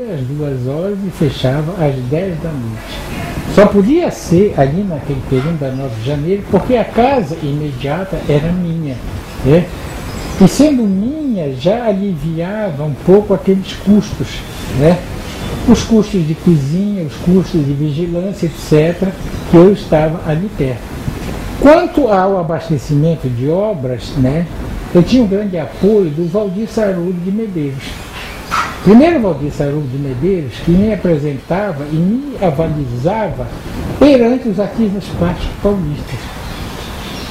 às 2 horas e fechava às 10 da noite. Só podia ser ali naquele período da 9 de janeiro, porque a casa imediata era minha, né? E sendo minha, já aliviava um pouco aqueles custos, né? Os custos de cozinha, os custos de vigilância, etc., que eu estava ali perto. Quanto ao abastecimento de obras, né, eu tinha um grande apoio do Valdir Sarudo de Medeiros. Primeiro Valdir Sarudo de Medeiros, que me apresentava e me avalizava perante os artistas plásticos paulistas.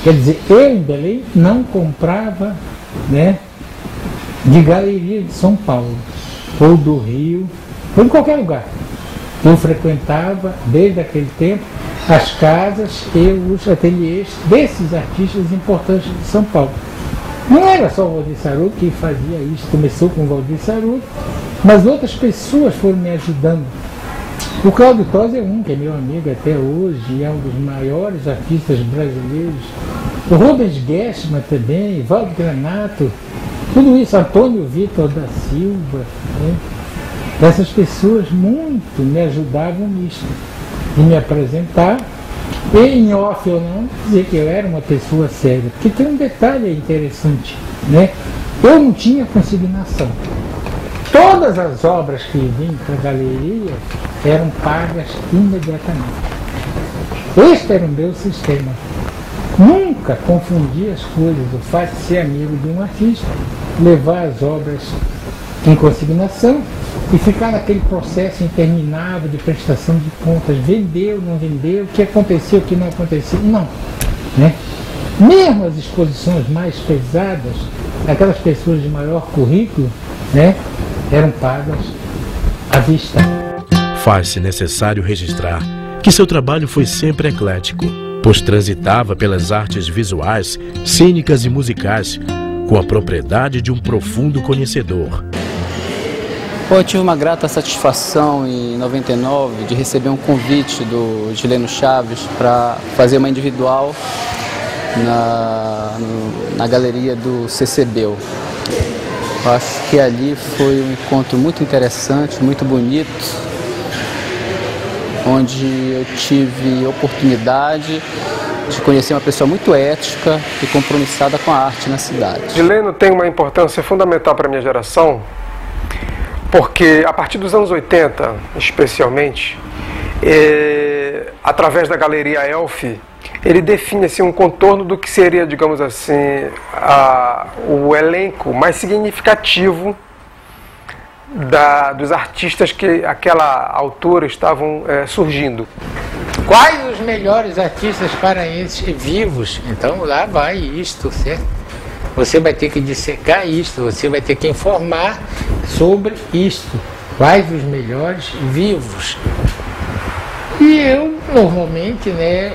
Quer dizer, eu em Belém não comprava, né, de galeria de São Paulo, ou do Rio, ou de qualquer lugar. Eu frequentava, desde aquele tempo, as casas e os ateliês desses artistas importantes de São Paulo. Não era só o Valdir Sarudo que fazia isso, começou com o Valdir Sarudo, mas outras pessoas foram me ajudando. O Cláudio Tosi é um, que é meu amigo até hoje, e é um dos maiores artistas brasileiros. O Rubens Gessman também, Valdo Granato, tudo isso, Antônio Vitor da Silva, né? Essas pessoas muito me ajudavam nisso, de me apresentar, e em off ou não, dizer que eu era uma pessoa séria. Porque tem um detalhe interessante, né? Eu não tinha consignação. Todas as obras que vinham para a galeria eram pagas imediatamente. Este era o meu sistema. Nunca confundir as coisas, o fato de ser amigo de um artista, levar as obras em consignação e ficar naquele processo interminável de prestação de contas, vendeu, não vendeu, o que aconteceu, o que não aconteceu, não, né? Mesmo as exposições mais pesadas, aquelas pessoas de maior currículo, né, eram pagas à vista. Faz-se necessário registrar que seu trabalho foi sempre eclético, pois transitava pelas artes visuais, cênicas e musicais, com a propriedade de um profundo conhecedor. Eu tive uma grata satisfação em 99 de receber um convite do Gileno Chaves para fazer uma individual na galeria do CCBEL. Eu acho que ali foi um encontro muito interessante, muito bonito, onde eu tive oportunidade de conhecer uma pessoa muito ética e compromissada com a arte na cidade. Gileno tem uma importância fundamental para a minha geração, porque a partir dos anos 80, especialmente, através da Galeria Elf, ele define assim, um contorno do que seria, digamos assim, o elenco mais significativo dos artistas que àquela altura estavam surgindo. Quais os melhores artistas paraenses vivos? Então lá vai isto, certo? Você vai ter que dissecar isto, você vai ter que informar sobre isto. Quais os melhores vivos? E eu, normalmente, né,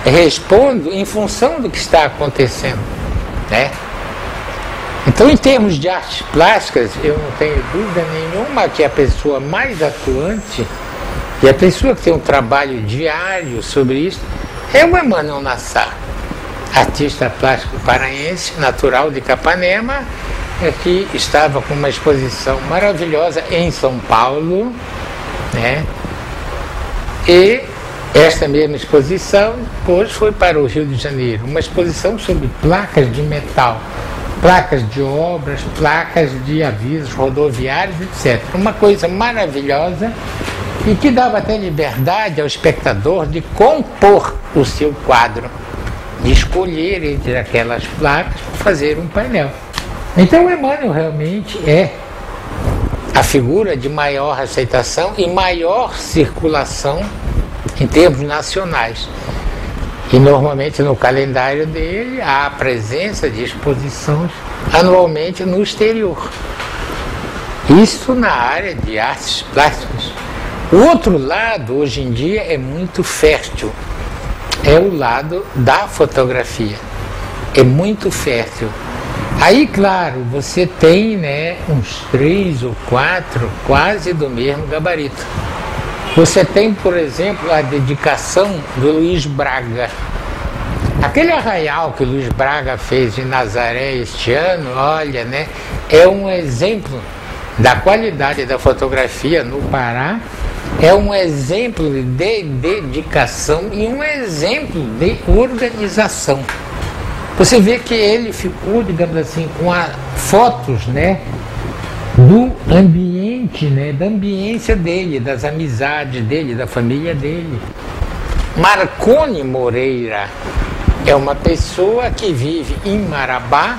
respondo em função do que está acontecendo, né? Então, em termos de artes plásticas, eu não tenho dúvida nenhuma que a pessoa mais atuante e a pessoa que tem um trabalho diário sobre isso é o Emmanuel Nassar, artista plástico paraense, natural de Capanema, que estava com uma exposição maravilhosa em São Paulo, né? E esta mesma exposição depois foi para o Rio de Janeiro, uma exposição sobre placas de metal, placas de obras, placas de avisos rodoviários, etc. Uma coisa maravilhosa e que dava até liberdade ao espectador de compor o seu quadro, de escolher entre aquelas placas para fazer um painel. Então o Emmanuel realmente é a figura de maior aceitação e maior circulação em termos nacionais. E normalmente no calendário dele há a presença de exposições anualmente no exterior. Isso na área de artes plásticas. O outro lado, hoje em dia, é muito fértil. É o lado da fotografia. É muito fértil. Aí, claro, você tem, né, uns 3 ou 4 quase do mesmo gabarito. Você tem, por exemplo, a dedicação do Luiz Braga. Aquele arraial que o Luiz Braga fez em Nazaré este ano, olha, né, é um exemplo da qualidade da fotografia no Pará, é um exemplo de dedicação e um exemplo de organização. Você vê que ele ficou, digamos assim, com fotos, né, do ambiente, né, da ambiência dele, das amizades dele, da família dele. Marconi Moreira é uma pessoa que vive em Marabá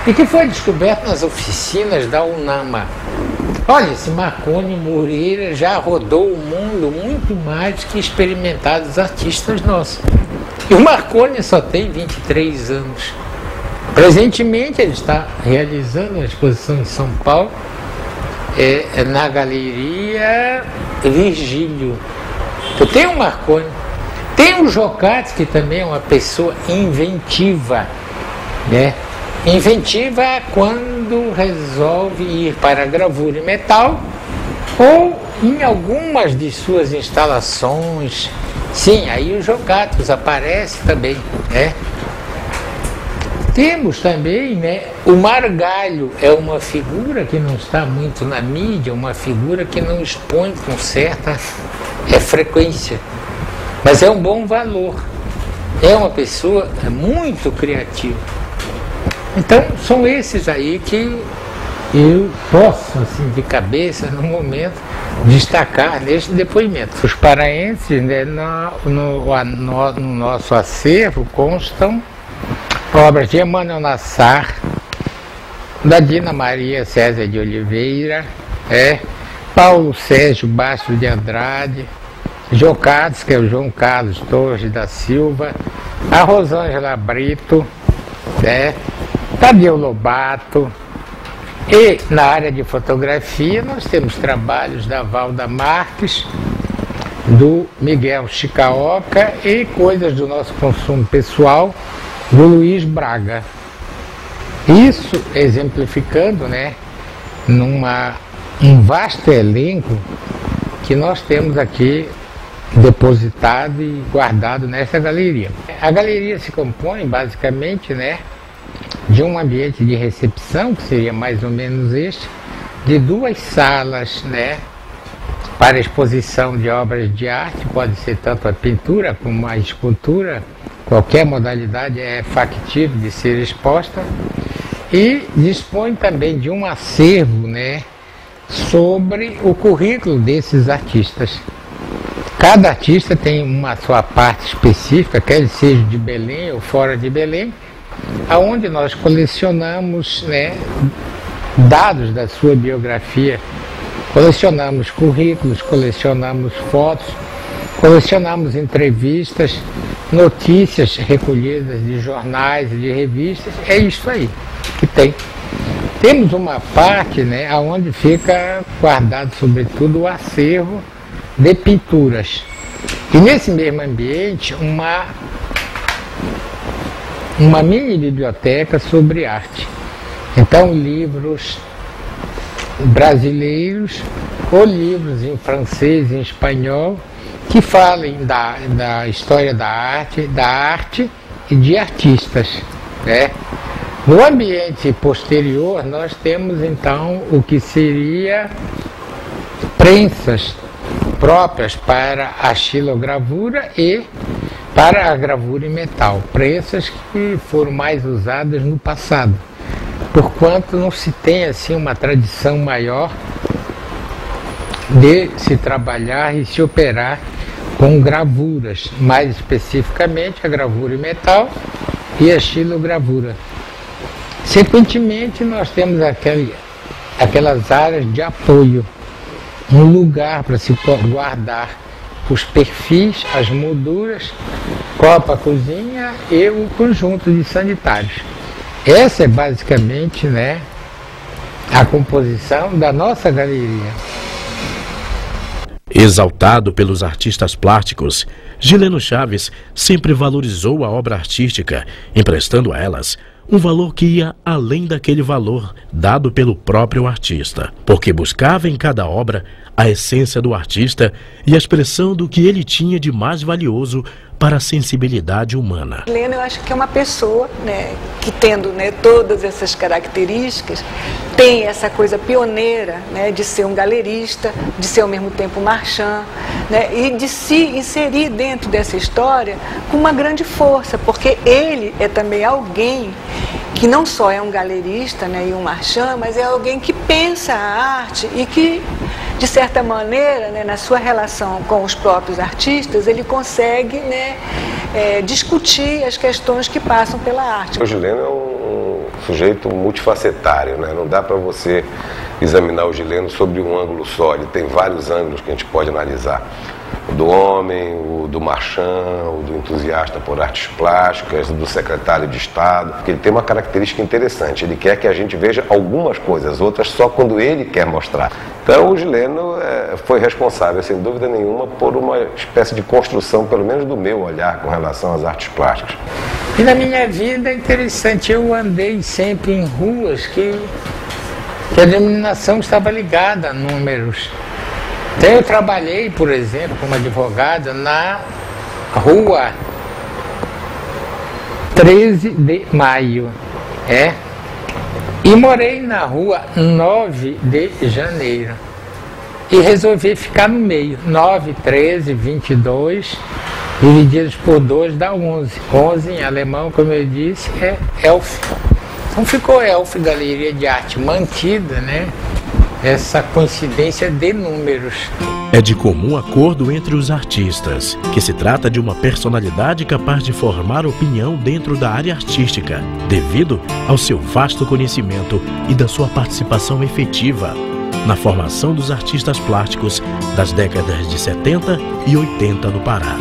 e que foi descoberto nas oficinas da UNAMA. Olha, esse Marconi Moreira já rodou o mundo muito mais que experimentados artistas nossos. E o Marconi só tem 23 anos. Presentemente ele está realizando uma exposição em São Paulo, na Galeria Virgílio. Então, tem o Marconi, tem o Jocati, que também é uma pessoa inventiva, né? Inventiva quando resolve ir para a gravura em metal ou em algumas de suas instalações. Sim, aí o Jocatos aparece também, né? Temos também, né, o Margalho, é uma figura que não está muito na mídia, uma figura que não expõe com certa frequência, mas é um bom valor, é uma pessoa muito criativa. Então são esses aí que eu posso, assim, de cabeça, no momento, destacar neste depoimento. Os paraenses, né, no nosso acervo constam obras de Emmanuel Nassar, da Dina Maria César de Oliveira, Paulo Sérgio Bastos de Andrade, Jocatos, que é o João Carlos Torres da Silva, a Rosângela Brito, Tadeu Lobato. E na área de fotografia nós temos trabalhos da Valda Marques, do Miguel Chicaoca e coisas do nosso consumo pessoal, do Luiz Braga. Isso exemplificando, né, um vasto elenco que nós temos aqui depositado e guardado nessa galeria. A galeria se compõe basicamente, né, de um ambiente de recepção, que seria mais ou menos este, de 2 salas, né, para exposição de obras de arte, pode ser tanto a pintura como a escultura, qualquer modalidade é factível de ser exposta, e dispõe também de um acervo, né, sobre o currículo desses artistas. Cada artista tem uma sua parte específica, quer ele seja de Belém ou fora de Belém, aonde nós colecionamos, né, dados da sua biografia, colecionamos currículos, colecionamos fotos, colecionamos entrevistas, notícias recolhidas de jornais e de revistas. É isso aí que tem. Temos uma parte, né, onde fica guardado sobretudo o acervo de pinturas. E nesse mesmo ambiente uma mini biblioteca sobre arte. Então livros brasileiros ou livros em francês e em espanhol que falem da história da arte e de artistas, né? No ambiente posterior nós temos então o que seria prensas próprias para a xilogravura e para a gravura em metal, prensas que foram mais usadas no passado, porquanto não se tem assim uma tradição maior de se trabalhar e se operar com gravuras, mais especificamente a gravura em metal e a xilogravura. Sequentemente nós temos aquelas áreas de apoio, um lugar para se guardar os perfis, as molduras, copa, cozinha e o conjunto de sanitários. Essa é basicamente, né, a composição da nossa galeria. Exaltado pelos artistas plásticos, Gileno Chaves sempre valorizou a obra artística, emprestando a elas um valor que ia além daquele valor dado pelo próprio artista, porque buscava em cada obra a essência do artista e a expressão do que ele tinha de mais valioso para a sensibilidade humana. Leno, eu acho que é uma pessoa, né, que tendo, né, todas essas características, tem essa coisa pioneira, né, de ser um galerista, de ser ao mesmo tempo marchand, né, e de se inserir dentro dessa história com uma grande força, porque ele é também alguém que não só é um galerista, né, e um marchand, mas é alguém que pensa a arte e que, de certa maneira, né, na sua relação com os próprios artistas, ele consegue, né, discutir as questões que passam pela arte. O Gileno é um sujeito multifacetário, né? Não dá para você examinar o Gileno sobre um ângulo só, ele tem vários ângulos que a gente pode analisar. O do homem, o do marchand, o do entusiasta por artes plásticas, o do secretário de Estado, porque ele tem uma característica interessante, ele quer que a gente veja algumas coisas, outras só quando ele quer mostrar. Então o Gileno foi responsável, sem dúvida nenhuma, por uma espécie de construção, pelo menos do meu olhar, com relação às artes plásticas. E na minha vida é interessante, eu andei sempre em ruas que a denominação estava ligada a números. Então eu trabalhei, por exemplo, como advogado na rua 13 de Maio, e morei na rua 9 de Janeiro. E resolvi ficar no meio, 9, 13, 22, divididos por 2 dá 11. 11 em alemão, como eu disse, é Elf. Então ficou Elf Galeria de Arte mantida, né? Essa coincidência de números. É de comum acordo entre os artistas que se trata de uma personalidade capaz de formar opinião dentro da área artística, devido ao seu vasto conhecimento e da sua participação efetiva na formação dos artistas plásticos das décadas de 70 e 80 no Pará.